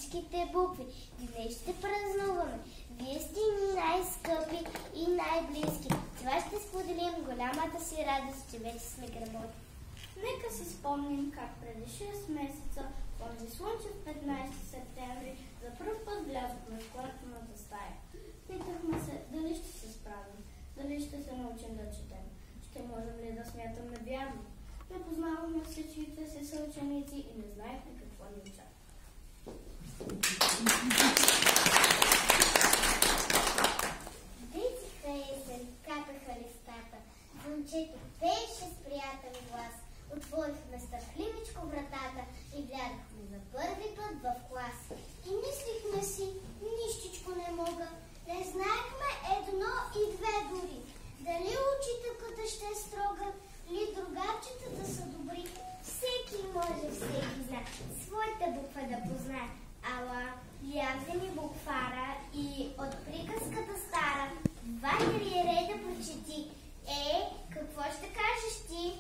английските букви. Днес ще празнуваме. Вие сте най-скъпи и най-близки. Това ще споделим голямата си радост, че вече сме грамотни. Нека си спомним как преди 6 месеца, този слънчев 15 септември, за пръв път влязохме в класната стая. Питахме се дали ще се справим, дали ще се научим да четем, ще можем ли да смятаме вярно. Не познаваме всичките си съученици и не знаехме какво ни очаква. Дъйчиха есен, капеха листата. Звънчето пееше с приятен глас. Отворихме страхливичко вратата и влязохме за първи път в клас. И мислихме си, нищичко не мога. Не знаехме едно и две дори. Дали учителката ще е строга, ли другарчетата са добри. Всеки може, всеки знае своята буква да познае. Ала, я вземи буквара и от приказката стара Ваня рей да прочети. Какво ще кажеш ти?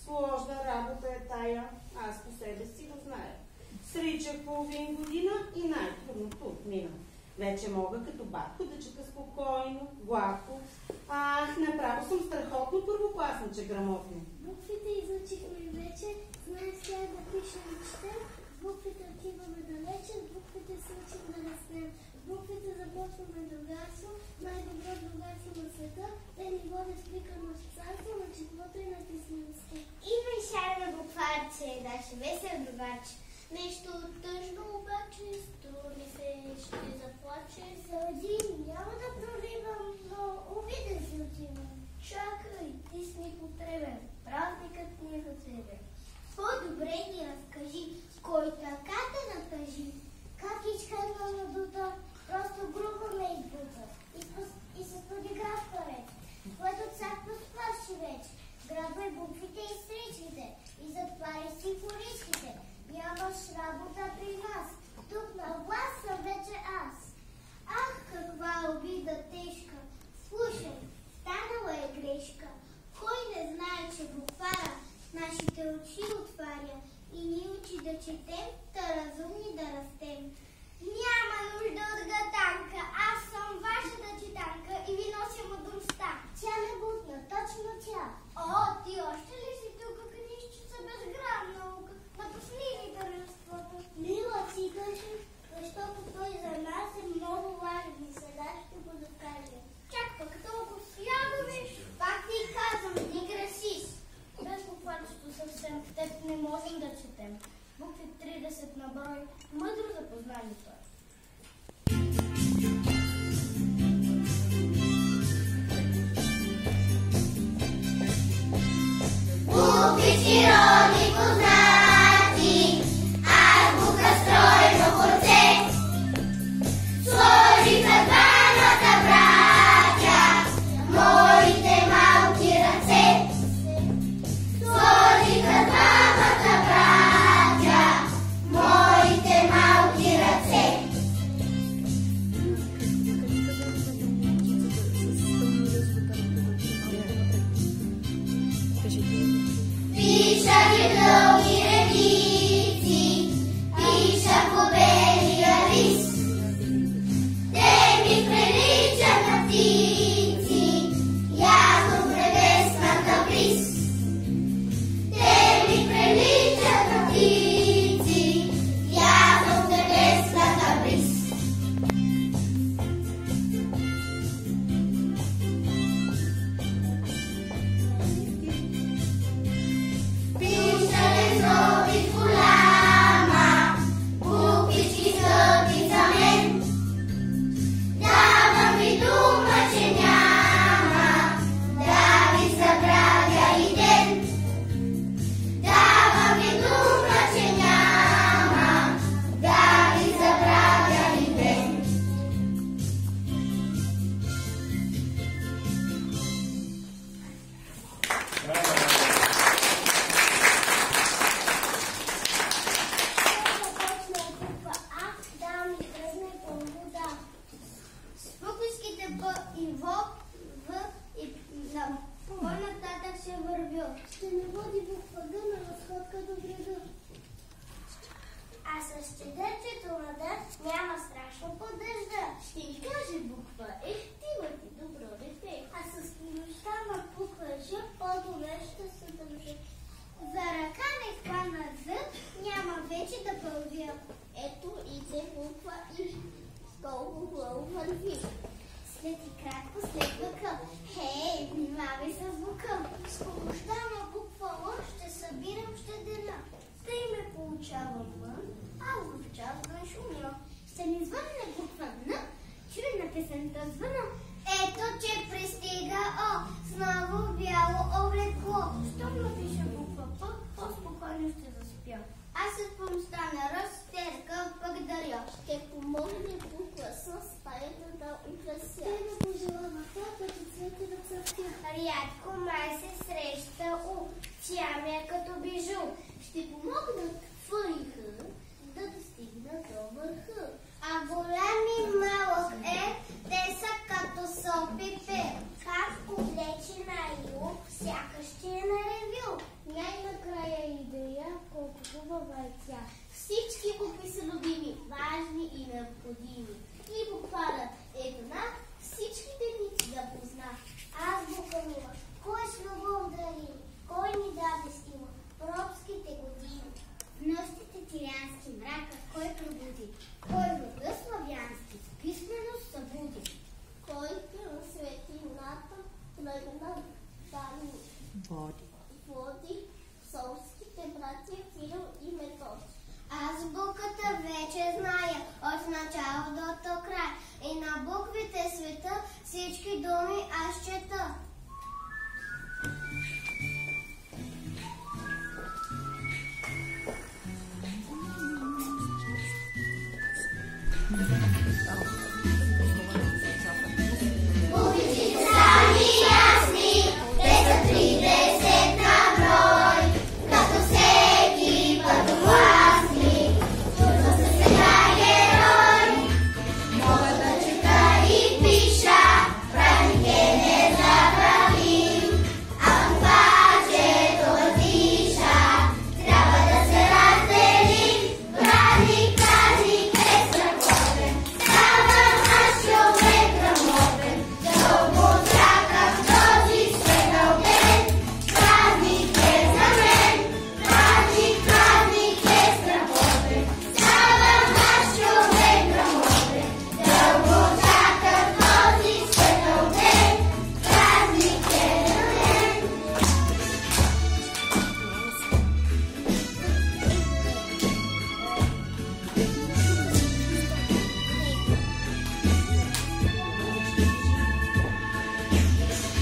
Сложна работа е тая, аз по себе си го зная. Сричах половин година и най-трудното отмина. Вече мога като батко да чета спокойно, гладко. Направо съм страхотно първокласниче грамотно. Буквите изучихме вече, знаем с тях да пишем и четем. Буквите отиваме далече, буквите се учим да раснем. Буквите започваме другарство, най-добро другарство на света. Те ни водят в прикърно царство на четвото и на писмеността. Идвай, шарна букварче, наше весел другарче. Нещо тъжно обаче, струва ми се, ще заплаче. Съди, няма да проривам, но обиден си отивам. Чакай, ти си непотребен, празникът ни е за тебе. По-добре ни разкажи, кой така те накажи. Как изхърна на дута, просто грубо ме избута. И с подиграв парет, което цак посплаши вече. Грабвай буквите и стричките, и затваряй си коричките. Нямаш работа при нас, тук на глас съм вече аз. Ах, каква обида тежка! Слушай, станала е грешка. Кой не знае, че буквара нашите очи отваря и ни учи да четем, да разумни да растем. Няма нужда от гатанка, аз съм вашата читанка и ви нося мъдростта. Тя ме бутна, точно тя. О, ти още ли си тук, книжчица безграм наука? Напусни ми първенството. Мила си кажи, защото той за нас е много важен и сега ще го докаже. Чак пък толкова ядовиш, пак ти казвам, не гресиш. Без букварчето съвсем в теб не можем да четем. Букви 30 на брой, мъдро запознали той. Буквички роди познати, азбука стройно хорце, сложиха двамата братя, моите малки ръце. Сложиха двамата братя, моите малки ръце. и колко хубаво върви. След и кратко следва К. Хей, внимавай с звука. С помощта на буква Л ще събирам щедена. Тъй ме получава вън, аз в час да шумя. Ще ми звънне буква Н, чуй на песента звъна. Ето, че пристига О, с ново бяло облекло. Щом напиша буква П, по-спокойно ще заспя. Аз с помощта на Ростерка пък даря. Ще помогне буква С стаята да украся. Те ме пожелава като цвете да цъфти. Рядко май се среща У, тя ми е като бижу. Ще помогнат Ф и Х да достигнат до върха. А голям и малък е, те са като сопи пер. Как облечена Ю, сякаш ще е на ревю. Най-накрая идея, колко хубава е тя. Всички букви са любими, важни и необходими. И букварът една всичките ни да позна. Азбука мила, кой с любов дари, кой ни даде стила, пробските години. В нощите тирянски мрака, кой пробуди, кой врага славянски, писменост събуди. Кой светлината тръгна дани води солските братя Кирил и Методий. Азбуката вече зная, от начало до край. И на буквите света всички думи аз чета. Буквите са ми ясни, те са 30 на брой, като всеки първокласник, чувствам се сега герой. Мога да чета и пиша, празник е незабравим, а буквачето диша, трябва да се разделим. Празник, празник е страхотен, ставам аз човек грамотен, дълго чакам този светъл ден. Празник е за мен, празник, празник е страхотен, ставам аз човек грамотен, дълго чакам този светъл ден. Празник е за мен.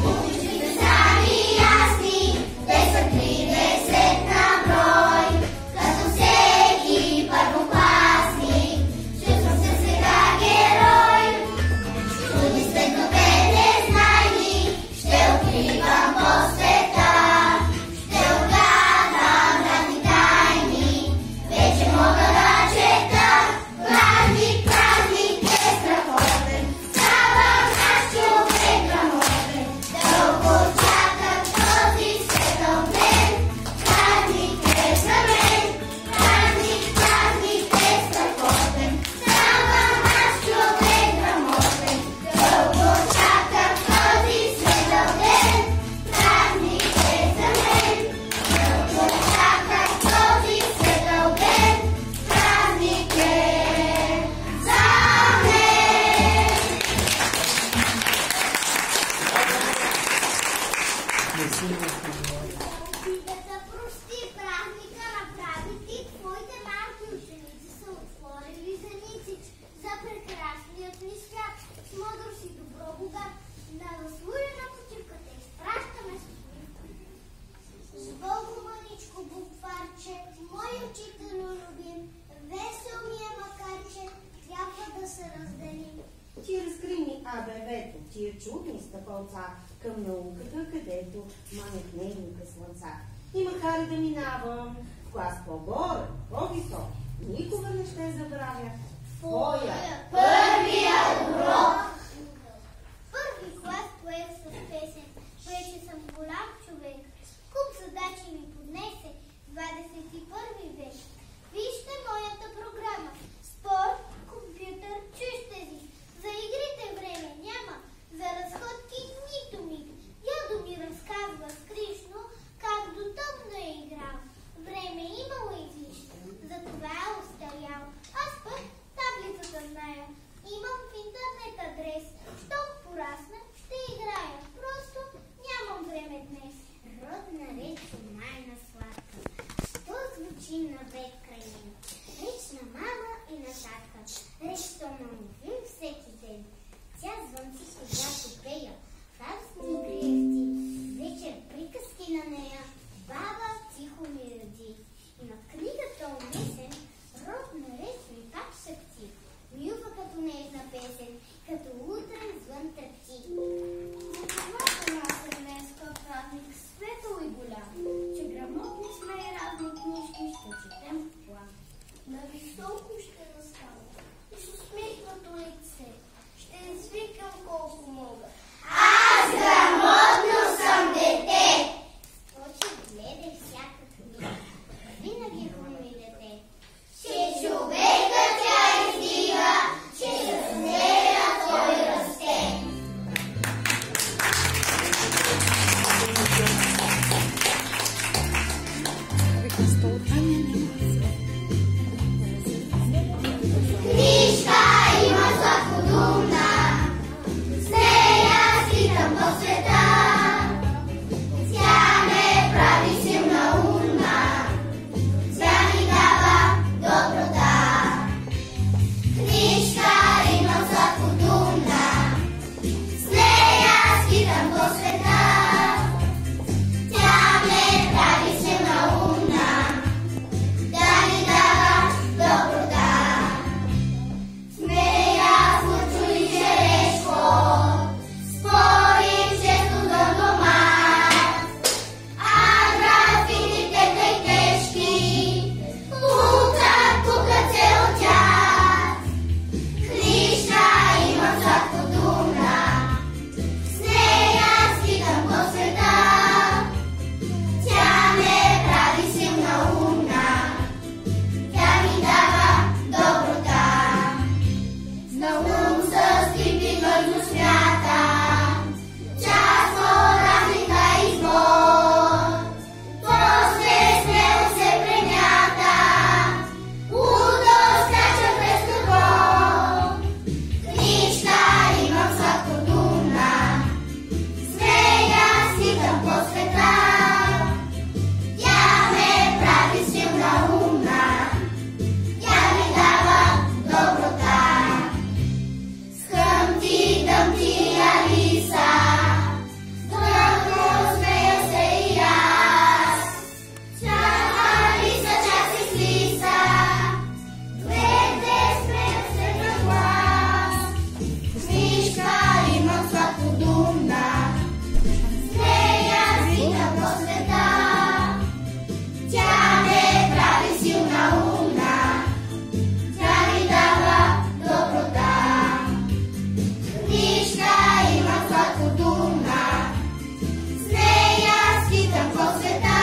Буквите са ми ясни, те са 30 на брой, като всеки първокласник, чувствам се сега герой. Чуди светове незнайни, ще откривам по света, ще отгадам разни тайни, вече мога да чета. Празник, празник е страхотен, ставам аз човек грамотен, дълго чакам този светъл ден. Празник е за мен, празник, празник е страхотен, ставам аз човек грамотен, дълго чакам този светъл ден. Празник е за мен, дълго чакам този светъл ден. Празник е за мен. Опитата прости, празника направи ти, твоите малки ученици са отворили зеници за прекрасният ни свят. С мъдрост и добро богат, на заслужена почивка те изпращаме с усмивка. С Богу, мъничко букварче, мой учителю любим, весел ми е макар че трябва да се разделим. Ти разгрими АБВ-то, тия чудни стъпалца към науката, където манят нейните слънца. И макар и да минавам в клас по-горе, по-висок, никога не ще забравя твоя Първия урок. Първи клас поех с песен. Вече съм голям човек. Куп задачи ми поднесе 21 век. Вижте моята програма. Спорт, компютър, чужд език. За игрите време няма. За разходки нито миг. Дядо ми разказва скришно как до тъмно е играл. Време имало и вижте. Затова е остарял. Аз пък На ум с липи бързо смята, часто разлика и сбор. После смело се премята, удо скача през какво. Книжка имам сладкодумна, смея свитам по света. Тя ме прави силна, умна, тя ми дава доброта. С Хъмти Дъмти Алиса, дълго смея се и аз. Тя Алиса чак си слиса, двете смея се на глас. Книжка имам сладкодумна, смея свитам по света. Тя ме прави силна, умна, тя ми дава доброта. Книжка имам сладкодумна, с нея свитам по света.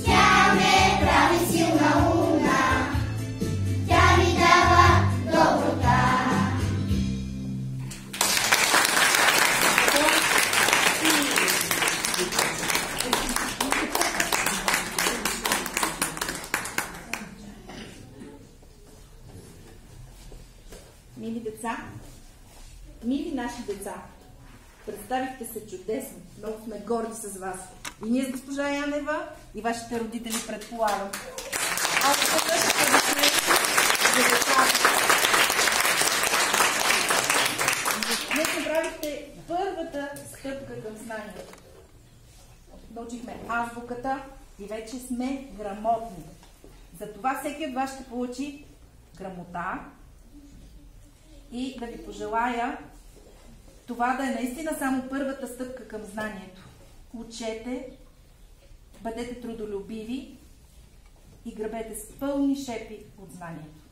Тя ме прави силна, умна, тя ми дава доброта. Мили деца, мили наши деца, представихте се чудесно, много сме горди с вас. И ние с госпожа Янева, и вашите родители, предполагам. Аз също сме за децата. Днес направихте първата стъпка към знанието. Научихме азбуката и вече сме грамотни. Затова всеки от вас ще получи грамота и да ви пожелая това да е наистина само първата стъпка към знанието. Учете, бъдете трудолюбиви и грабете с пълни шепи от знанието.